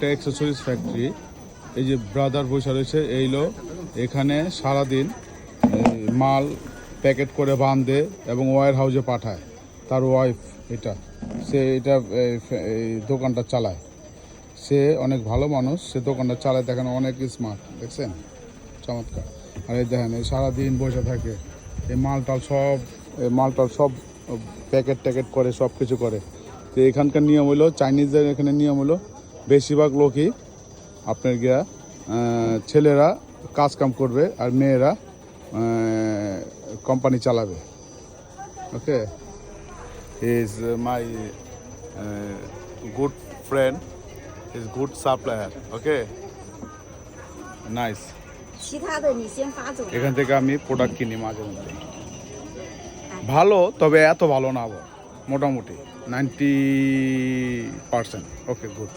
একটা accessories factory. এই যে ব্রাদার বসে রয়েছে, এইলো এখানে সারাদিন মাল প্যাকেট করে বাঁধে এবং ওয়্যার হাউসে পাঠায়। তার ওয়াইফ এটা এই দোকানটা চালায়। সে অনেক ভালো মানুষ, সে দোকানটা চালায়, দেখেন অনেক স্মার্ট, দেখছেন, চমৎকার। আর এই দেখেন এই সারাদিন বসে থাকে, এই মালটাল সব প্যাকেট ট্যাকেট করে, সব কিছু করে। তো এখানকার নিয়ম হলো, চাইনিজদের এখানে নিয়ম হলো, বেশিরভাগ লোকই আপনার গিয়া ছেলেরা কাজ কাম করবে আর মেয়েরা কোম্পানি চালাবে। Okay, is my good friend, is good supplier. Okay, nice. এখান থেকে আমি প্রোডাক্ট কিনি মাঝে মধ্যে। ভালো, তবে এত ভালো না, আবার মোটামুটি 90%। ওকে, গুড।